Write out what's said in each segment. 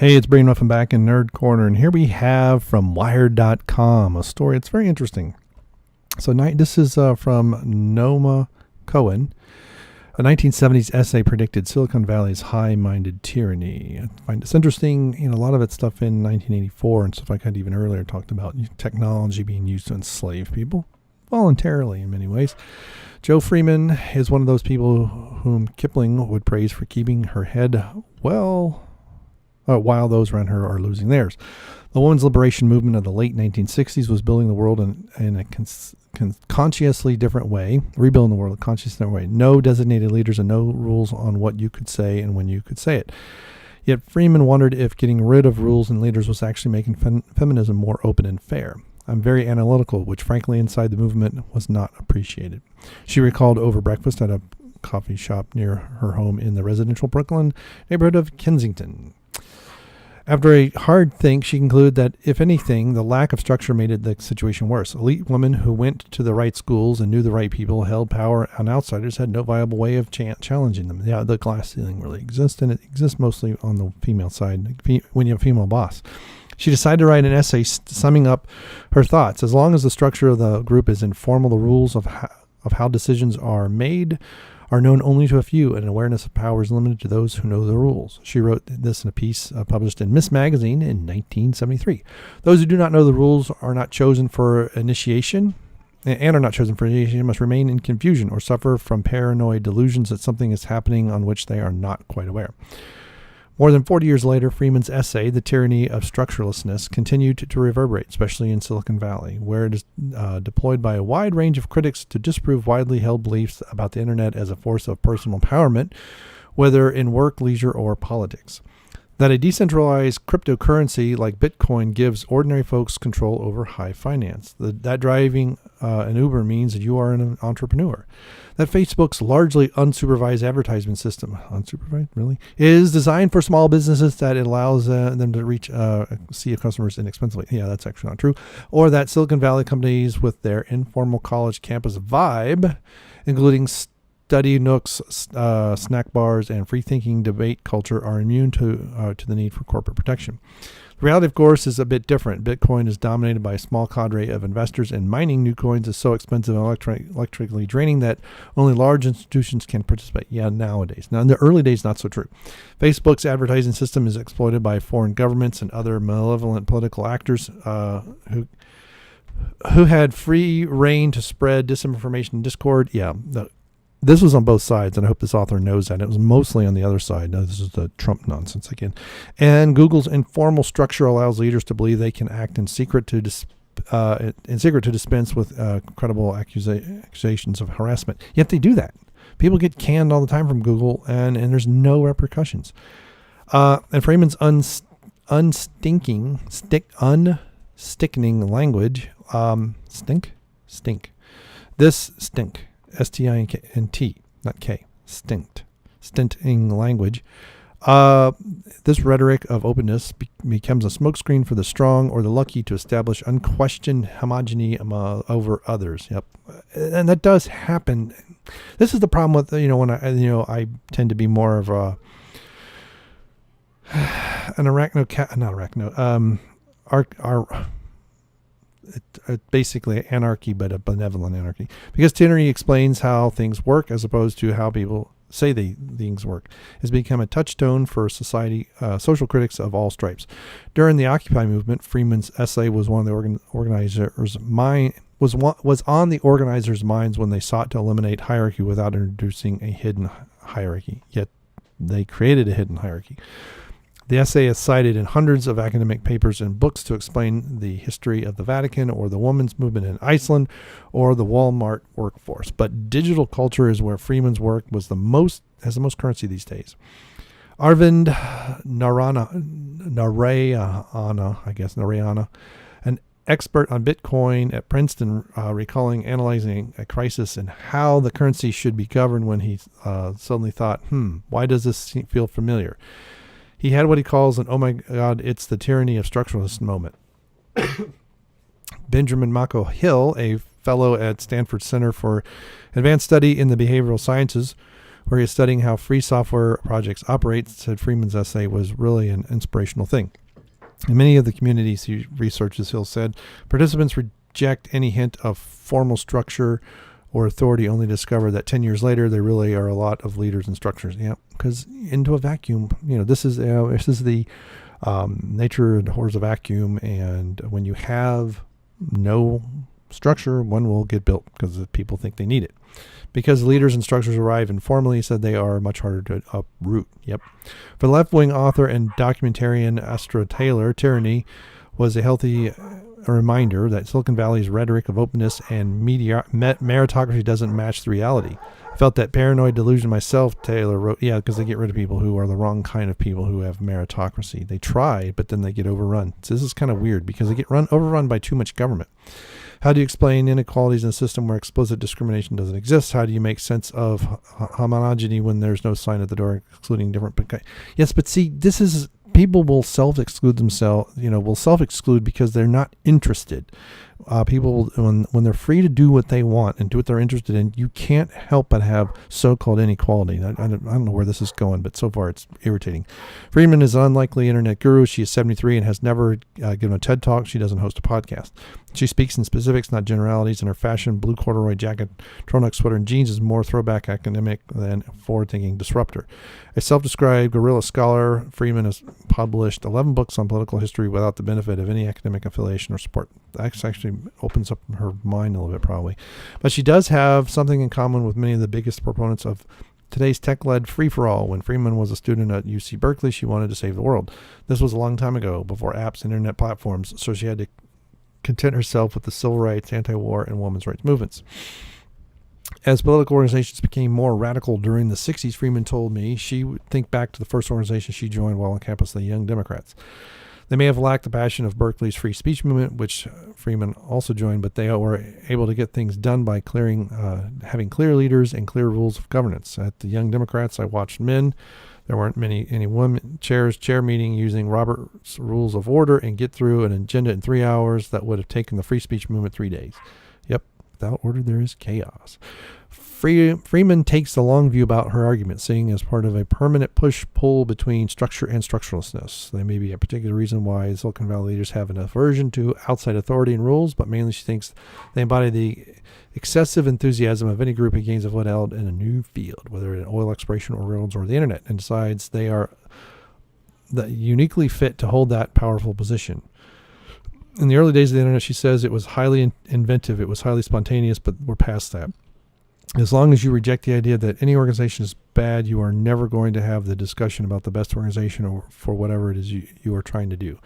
Hey, it's Brain Muffin back in Nerd Corner, and here we have from Wired.com a story. It's very interesting. So this is from Noma Cohen. A 1970s essay predicted Silicon Valley's high-minded tyranny. I find this interesting. A lot of it's stuff in 1984 and stuff like that even earlier talked about technology being used to enslave people, voluntarily in many ways. Jo Freeman is one of those people whom Kipling would praise for keeping her head while those around her are losing theirs. The women's liberation movement of the late 1960s was building the world in a consciously different way, rebuilding the world in a consciously different way. No designated leaders and no rules on what you could say and when you could say it. Yet Freeman wondered if getting rid of rules and leaders was actually making feminism more open and fair. I'm very analytical, which frankly inside the movement was not appreciated. She recalled over breakfast at a coffee shop near her home in the residential Brooklyn neighborhood of Kensington. After a hard think, she concluded that, if anything, the lack of structure made the situation worse. Elite women who went to the right schools and knew the right people, held power on outsiders, had no viable way of challenging them. Yeah, the glass ceiling really exists, and it exists mostly on the female side, when you have a female boss. She decided to write an essay summing up her thoughts. As long as the structure of the group is informal, the rules of how decisions are made are known only to a few, and awareness of power is limited to those who know the rules. She wrote this in a piece published in Miss Magazine in 1973. Those who do not know the rules are not chosen for initiation, must remain in confusion or suffer from paranoid delusions that something is happening on which they are not quite aware. More than 40 years later, Freeman's essay, The Tyranny of Structurelessness, continued to reverberate, especially in Silicon Valley, where it is deployed by a wide range of critics to disprove widely held beliefs about the internet as a force of personal empowerment, whether in work, leisure, or politics. That a decentralized cryptocurrency like Bitcoin gives ordinary folks control over high finance. That driving an Uber means that you are an entrepreneur. That Facebook's largely unsupervised advertisement system, is designed for small businesses, that it allows them to reach see customers inexpensively. Yeah, that's actually not true. Or that Silicon Valley companies with their informal college campus vibe, including study nooks, snack bars, and free-thinking debate culture, are immune to the need for corporate protection. The reality, of course, is a bit different. Bitcoin is dominated by a small cadre of investors, and mining new coins is so expensive and electrically draining that only large institutions can participate. Yeah, nowadays. Now, in the early days, not so true. Facebook's advertising system is exploited by foreign governments and other malevolent political actors who had free reign to spread disinformation and discord. Yeah, this was on both sides, and I hope this author knows that. It was mostly on the other side. Now, this is the Trump nonsense again. And Google's informal structure allows leaders to believe they can act in secret to dispense with credible accusations of harassment. Yet they do that. People get canned all the time from Google, and there's no repercussions. And Freeman's unstickening language, This stink. S-T-I-N-T, not K, stinting language. This rhetoric of openness becomes a smokescreen for the strong or the lucky to establish unquestioned homogeny over others. Yep, and that does happen. This is the problem with when I tend to be more of basically anarchy, but a benevolent anarchy, because tyranny explains how things work as opposed to how people say things work. It's become a touchstone for social critics of all stripes. During the Occupy movement, Freeman's essay was one of the organizers' on the organizers' minds when they sought to eliminate hierarchy without introducing a hidden hierarchy. Yet they created a hidden hierarchy. The essay is cited in hundreds of academic papers and books to explain the history of the Vatican, or the women's movement in Iceland, or the Walmart workforce. But digital culture is where Freeman's work has the most currency these days. Arvind Narayana, an expert on Bitcoin at Princeton, analyzing a crisis and how the currency should be governed, when he suddenly thought, why does this feel familiar? He had what he calls an, oh my God, it's the tyranny of structuralist moment. Benjamin Mako Hill, a fellow at Stanford Center for Advanced Study in the Behavioral Sciences, where he is studying how free software projects operate, said Freeman's essay was really an inspirational thing. In many of the communities he researches, Hill said, participants reject any hint of formal structure or authority, only to discover that 10 years later, there really are a lot of leaders and structures. Yeah, because into a vacuum, this is the nature and horrors of vacuum. And when you have no structure, one will get built because people think they need it. Because leaders and structures arrive informally, he said they are much harder to uproot. Yep. For the left-wing author and documentarian Astra Taylor, Tyranny was a healthy reminder that Silicon Valley's rhetoric of openness and meritocracy doesn't match the reality. I felt that paranoid delusion myself, Taylor wrote. Yeah, because they get rid of people who are the wrong kind of people who have meritocracy. They try, but then they get overrun. So this is kind of weird because they get overrun by too much government. How do you explain inequalities in a system where explicit discrimination doesn't exist? How do you make sense of homogeneity when there's no sign at the door excluding different? Yes, but see, this is people will self-exclude themselves. Will self-exclude because they're not interested. People, when they're free to do what they want and do what they're interested in, you can't help but have so-called inequality. I don't know where this is going, but so far it's irritating. Freeman is an unlikely internet guru. She is 73 and has never given a TED Talk. She doesn't host a podcast. She speaks in specifics, not generalities, and her fashion, blue corduroy jacket, turtleneck sweater, and jeans is more throwback academic than forward-thinking disruptor. A self-described guerrilla scholar, Freeman has published 11 books on political history without the benefit of any academic affiliation or support. That actually opens up her mind a little bit, probably. But she does have something in common with many of the biggest proponents of today's tech-led free-for-all. When Freeman was a student at UC Berkeley, she wanted to save the world. This was a long time ago, before apps and internet platforms, so she had to content herself with the civil rights, anti-war, and women's rights movements. As political organizations became more radical during the 60s, Freeman told me she would think back to the first organization she joined while on campus, the Young Democrats. They may have lacked the passion of Berkeley's free speech movement, which Freeman also joined, but they were able to get things done by having clear leaders and clear rules of governance. At the Young Democrats, I watched men. There weren't any women chair meeting using Robert's Rules of Order and get through an agenda in 3 hours that would have taken the free speech movement 3 days. Yep, without order there is chaos. Freeman takes the long view about her argument, seeing as part of a permanent push-pull between structure and structurelessness. There may be a particular reason why Silicon Valley leaders have an aversion to outside authority and rules, but mainly she thinks they embody the excessive enthusiasm of any group who gains a foothold in a new field, whether in oil exploration or railroads or the internet, and decides they are uniquely fit to hold that powerful position. In the early days of the internet, she says, it was highly inventive, it was highly spontaneous, but we're past that. As long as you reject the idea that any organization is bad, you are never going to have the discussion about the best organization or for whatever it is you are trying to do.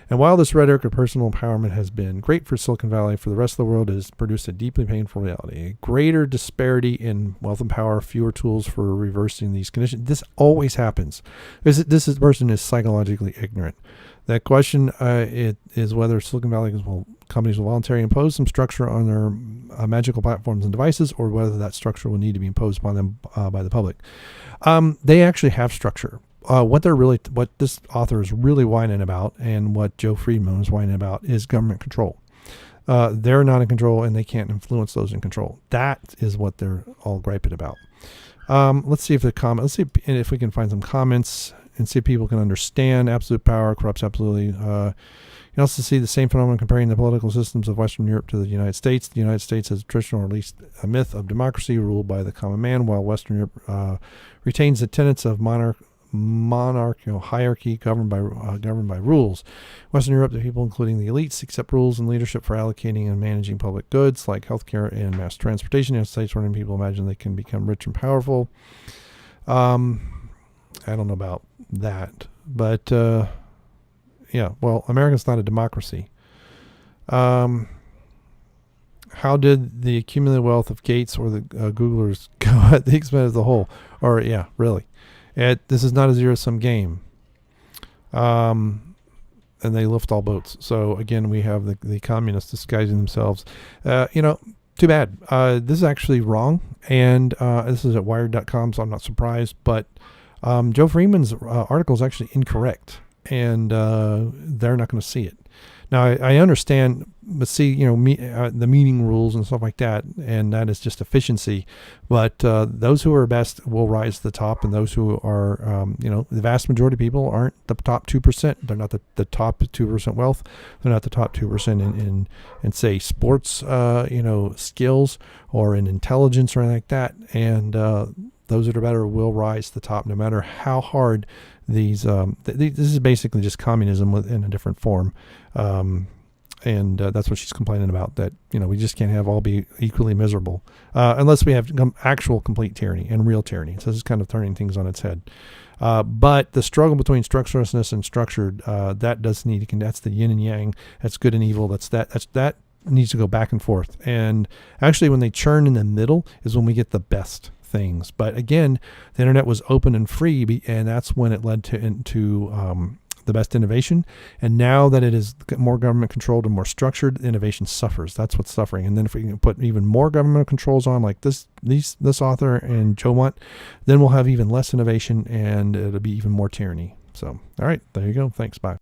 And while this rhetoric of personal empowerment has been great for Silicon Valley, for the rest of the world, it has produced a deeply painful reality. A greater disparity in wealth and power, fewer tools for reversing these conditions. This always happens. This person is psychologically ignorant. That question is whether Silicon Valley companies will voluntarily impose some structure on their magical platforms and devices, or whether that structure will need to be imposed upon them by the public. They actually have structure. What this author is really whining about, and what Joe Friedman is whining about, is government control. They're not in control, and they can't influence those in control. That is what they're all griping about. Let's see if we can find some comments and see if people can understand absolute power corrupts absolutely. You also see the same phenomenon comparing the political systems of Western Europe to the United States. The United States has a traditional, or at least a myth of democracy ruled by the common man, while Western Europe retains the tenets of monarchical hierarchy governed by rules. Western Europe, the people, including the elites, accept rules and leadership for allocating and managing public goods like healthcare and mass transportation. The United States, where people imagine they can become rich and powerful. I don't know about that, but yeah. Well, America's not a democracy. How did the accumulated wealth of Gates or the Googlers go at the expense of the whole? Or yeah, really. This is not a zero-sum game. And they lift all boats. So again, we have the communists disguising themselves. Too bad. This is actually wrong. And this is at wired.com, so I'm not surprised. But Joe Freeman's article is actually incorrect. And they're not going to see it. Now, I understand, but see, the meeting rules and stuff like that, and that is just efficiency. But those who are best will rise to the top, and those who are, the vast majority of people aren't the top 2%. They're not the top 2% wealth. They're not the top 2% in say sports, skills or in intelligence or anything like that. And those that are better will rise to the top, no matter how hard these. This is basically just communism in a different form. And that's what she's complaining about, that, we just can't have all be equally miserable unless we have actual complete tyranny and real tyranny. So this is kind of turning things on its head. But the struggle between structurelessness and structured, that does need to, that's the yin and yang. That's good and evil. That needs to go back and forth. And actually when they churn in the middle is when we get the best things. But again, the internet was open and free, and that's when it led into the best innovation. And now that it is more government controlled and more structured, innovation suffers. That's what's suffering. And then if we can put even more government controls on, like this author and Joe want, then we'll have even less innovation, and it'll be even more tyranny. So, all right, there you go. Thanks. Bye.